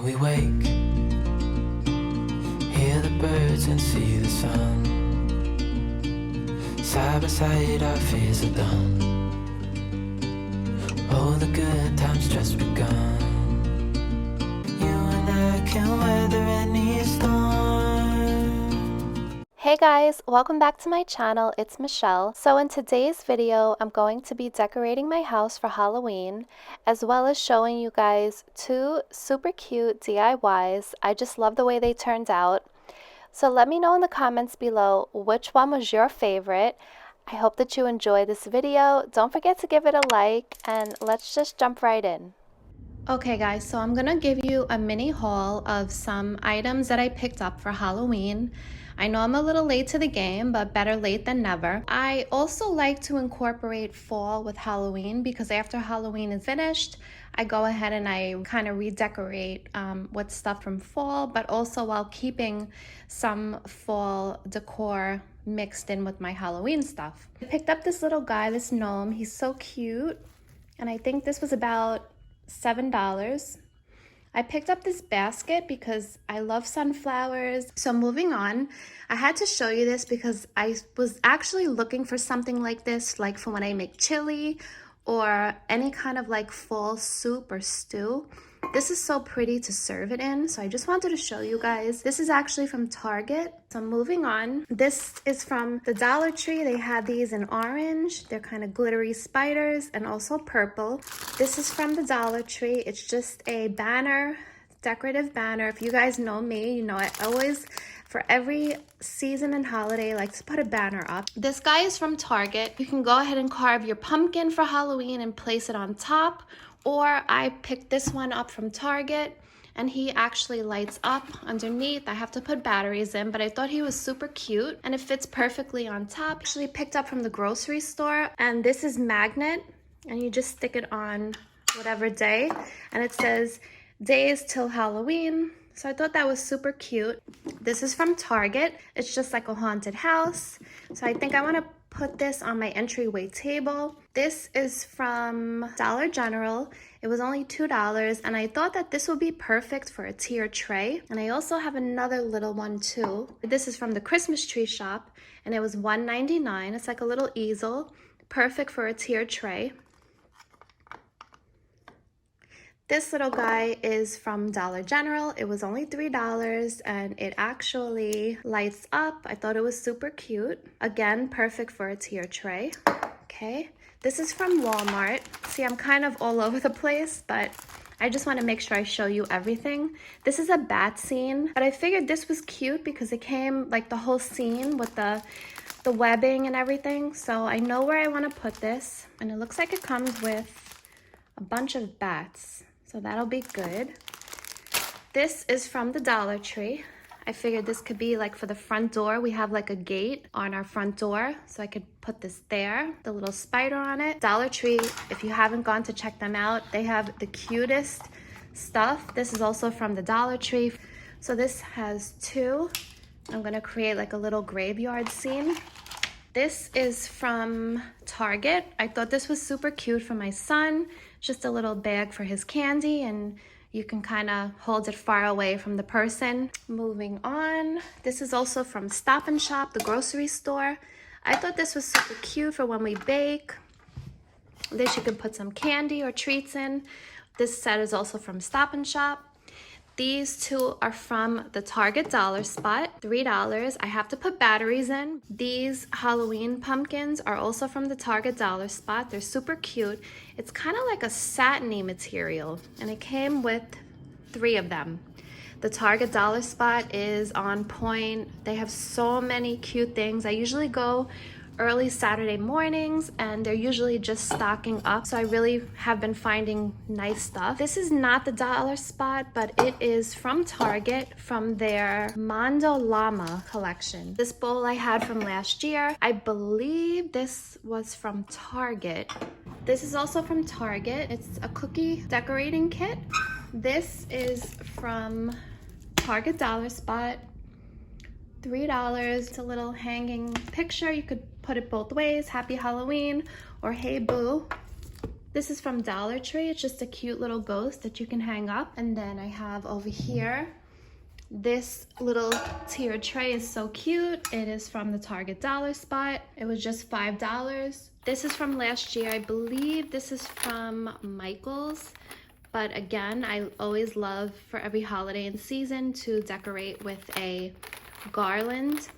we wake, hear the birds and see the sun. Side by side our fears are done. Oh, the good times just begun. You and I can weather any storm. Hey guys, welcome back to my channel. It's Michelle. So in today's video, I'm going to be decorating my house for Halloween, as well as showing you guys two super cute DIYs. I just love the way they turned out. So let me know in the comments below which one was your favorite. I hope that you enjoy this video. Don't forget to give it a like, and let's just jump right in. Okay guys, so I'm gonna give you a mini haul of some items that I picked up for Halloween. I know I'm a little late to the game, but better late than never. I also like to incorporate fall with Halloween because after Halloween is finished, I go ahead and I kind of redecorate with stuff from fall, but also while keeping some fall decor mixed in with my Halloween stuff. I picked up this little guy, this gnome. He's so cute, and I think this was about $7. I picked up this basket because I love sunflowers. So moving on, I had to show you this because I was actually looking for something like this, like for when I make chili or any kind of like fall soup or stew. This is so pretty to serve it in, so I just wanted to show you guys. This is actually from Target. So moving on, this is from the Dollar Tree. They had these in orange. They're kind of glittery spiders, and also purple. This is from the Dollar Tree. It's just a banner, decorative banner. If you guys know me, you know I always, for every season and holiday, like to put a banner up. This guy is from Target. You can go ahead and carve your pumpkin for Halloween and place it on top. Or I picked this one up from Target, and he actually lights up underneath. I have to put batteries in, but I thought he was super cute, and it fits perfectly on top. Actually picked up from the grocery store, and this is magnet, and you just stick it on whatever day, and it says days till Halloween. So I thought that was super cute. This is from Target. It's just like a haunted house. So I think I want to put this on my entryway table. This is from Dollar General. It was only $2, and I thought that this would be perfect for a tier tray. And I also have another little one too. This is from the Christmas tree shop, and it was $1.99. It's like a little easel, perfect for a tier tray. This little guy is from Dollar General. It was only $3, and it actually lights up. I thought it was super cute. Again, perfect for a tier tray. Okay, this is from Walmart. See, I'm kind of all over the place, but I just want to make sure I show you everything. This is a bat scene, but I figured this was cute because it came like the whole scene with the webbing and everything. So I know where I want to put this, and it looks like it comes with a bunch of bats. So that'll be good. This is from the Dollar Tree. I figured this could be like for the front door. We have like a gate on our front door, so I could put this there, the little spider on it. Dollar Tree, if you haven't gone to check them out, they have the cutest stuff. This is also from the Dollar Tree. So this has two. I'm gonna create like a little graveyard scene. This is from Target. I thought this was super cute for my son. Just a little bag for his candy, and you can kind of hold it far away from the person. Moving on, this is also from Stop and Shop, the grocery store. I thought this was super cute for when we bake. This you can put some candy or treats in. This set is also from Stop and Shop. These two are from the Target Dollar Spot, $3. I have to put batteries in. These Halloween pumpkins are also from the Target Dollar Spot. They're super cute. It's kind of like a satiny material, and it came with 3 of them. The Target Dollar Spot is on point. They have so many cute things. I usually go early Saturday mornings, and they're usually just stocking up, so I really have been finding nice stuff. This is not the Dollar Spot, but it is from Target, from their Mondo Llama collection. This bowl I had from last year. I believe this was from Target. This is also from Target. It's a cookie decorating kit. This is from Target Dollar Spot. $3. It's a little hanging picture. You could put it both ways. Happy Halloween or Hey Boo. This is from Dollar Tree. It's just a cute little ghost that you can hang up. And then I have over here, this little tier tray is so cute. It is from the Target Dollar Spot. It was just $5. This is from last year. I believe this is from Michael's. But again, I always love for every holiday and season to decorate with a garland.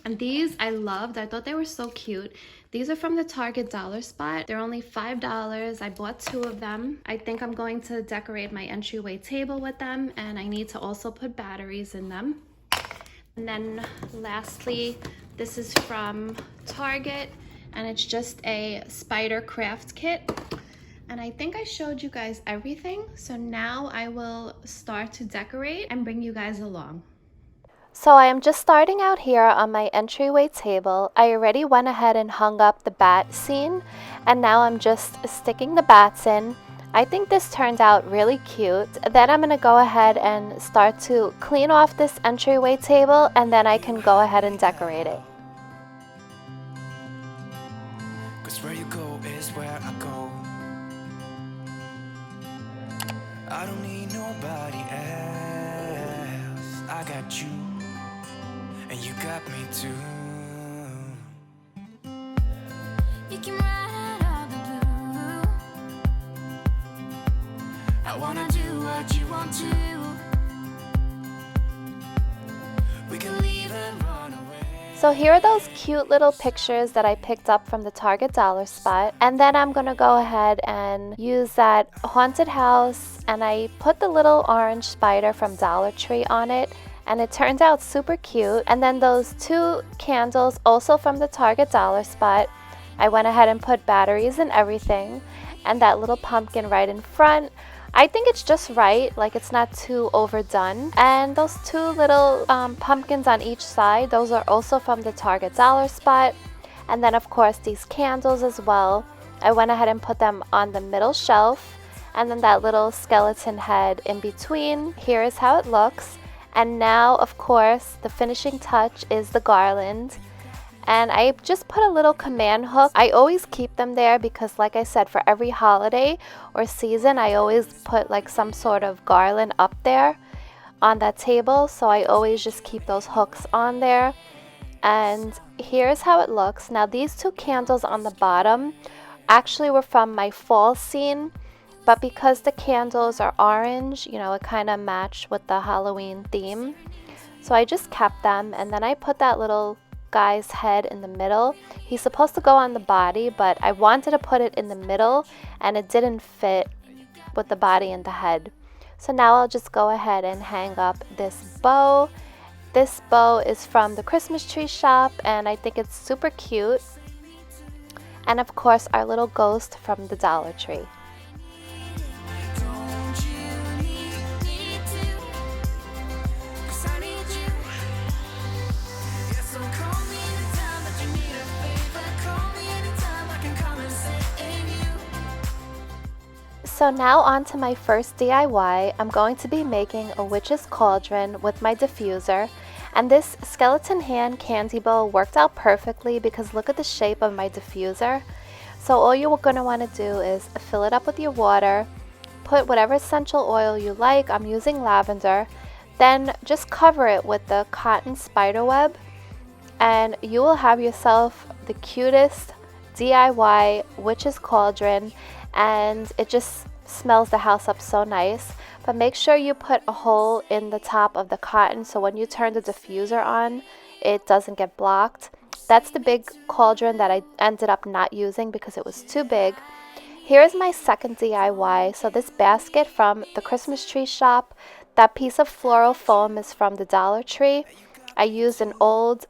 And these I loved. I thought they were so cute. These are from the Target Dollar Spot. They're only $5. I bought 2 of them. I think I'm going to decorate my entryway table with them, and I need to also put batteries in them. And then lastly, this is from Target, and it's just a spider craft kit. And I think I showed you guys everything. So now I will start to decorate and bring you guys along. So I am just starting out here on my entryway table. I already went ahead and hung up the bat scene, and now I'm just sticking the bats in. I think this turned out really cute. Then I'm gonna go ahead and start to clean off this entryway table, and then I can go ahead and decorate it. 'Cause where you go is where I go. I don't need nobody else. I got you. And you got me too. You can ride all the blue. I wanna do what you want to. We can leave and run away. So here are those cute little pictures that I picked up from the Target Dollar Spot. And then I'm gonna go ahead and use that haunted house, and I put the little orange spider from Dollar Tree on it. And it turned out super cute. And then those 2 candles, also from the Target Dollar Spot. I went ahead and put batteries and everything. And that little pumpkin right in front. I think it's just right, like it's not too overdone. And those 2 little pumpkins on each side, those are also from the Target Dollar Spot. And then of course these candles as well. I went ahead and put them on the middle shelf. And then that little skeleton head in between. Here is how it looks. And now, of course, the finishing touch is the garland. And I just put a little command hook. I always keep them there because, like I said, for every holiday or season, I always put like some sort of garland up there on that table. So I always just keep those hooks on there. And here's how it looks. Now, these 2 candles on the bottom actually were from my fall scene. But because the candles are orange, you know, it kind of matched with the Halloween theme. So I just kept them, and then I put that little guy's head in the middle. He's supposed to go on the body, but I wanted to put it in the middle, and it didn't fit with the body and the head. So now I'll just go ahead and hang up this bow. This bow is from the Christmas tree shop, and I think it's super cute. And of course, our little ghost from the Dollar Tree. So now on to my first DIY. I'm going to be making a witch's cauldron with my diffuser. And this skeleton hand candy bowl worked out perfectly because look at the shape of my diffuser. So all you're going to want to do is fill it up with your water, put whatever essential oil you like. I'm using lavender. Then just cover it with the cotton spider web, and you will have yourself the cutest DIY witch's cauldron, and it just smells the house up so nice. But make sure you put a hole in the top of the cotton so when you turn the diffuser on, it doesn't get blocked. That's the big cauldron that I ended up not using because it was too big. Here is my second DIY. So this basket from the Christmas tree shop, that piece of floral foam is from the Dollar Tree. I used an old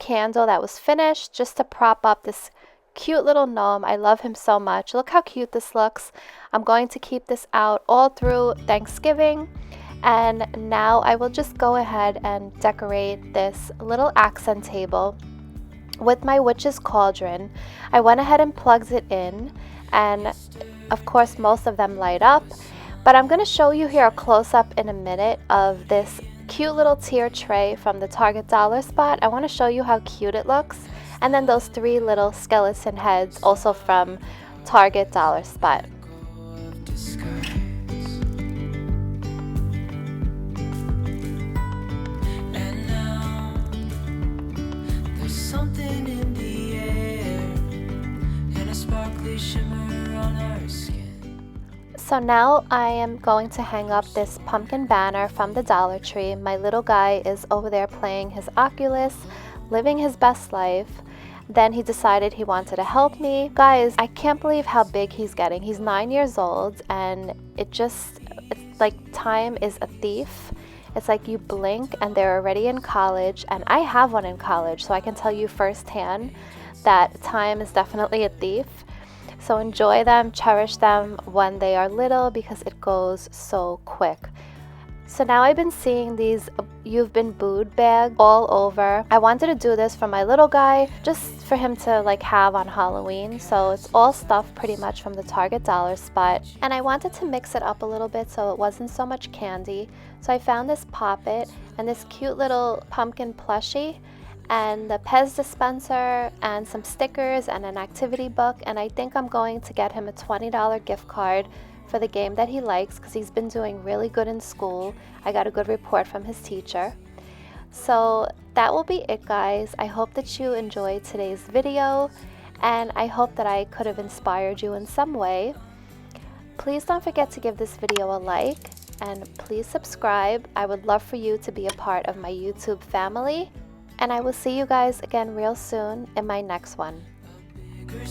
candle that was finished just to prop up this cute little gnome. I love him so much. Look how cute this looks. I'm going to keep this out all through Thanksgiving. And now I will just go ahead and decorate this little accent table with my witch's cauldron. I went ahead and plugged it in, and of course most of them light up. But I'm going to show you here a close-up in a minute of this cute little tier tray from the Target Dollar Spot. I want to show you how cute it looks. And then those 3 little skeleton heads also from Target dollar spot. of disguise. And now there's something in the air and a sparkly shimmer on our skin. So now I am going to hang up this pumpkin banner from the Dollar Tree. My little guy is over there playing his Oculus, living his best life. Then he decided he wanted to help me. Guys, I can't believe how big he's getting. He's 9 years old, and it's like time is a thief. It's like you blink and they're already in college, and I have one in college, so I can tell you firsthand that time is definitely a thief. So enjoy them, cherish them when they are little because it goes so quick. So now I've been seeing these "You've Been Booed" bags all over. I wanted to do this for my little guy just for him to like have on Halloween. So it's all stuff pretty much from the Target dollar spot. And I wanted to mix it up a little bit so it wasn't so much candy. So I found this Pop-It and this cute little pumpkin plushie, and the Pez dispenser and some stickers and an activity book, and I think I'm going to get him a $20 gift card for the game that he likes because he's been doing really good in school. I got a good report from his teacher. So that will be it, guys. I hope that you enjoyed today's video, and I hope that I could have inspired you in some way. Please don't forget to give this video a like, and please subscribe. I would love for you to be a part of my YouTube family. And I will see you guys again real soon in my next one. Bigger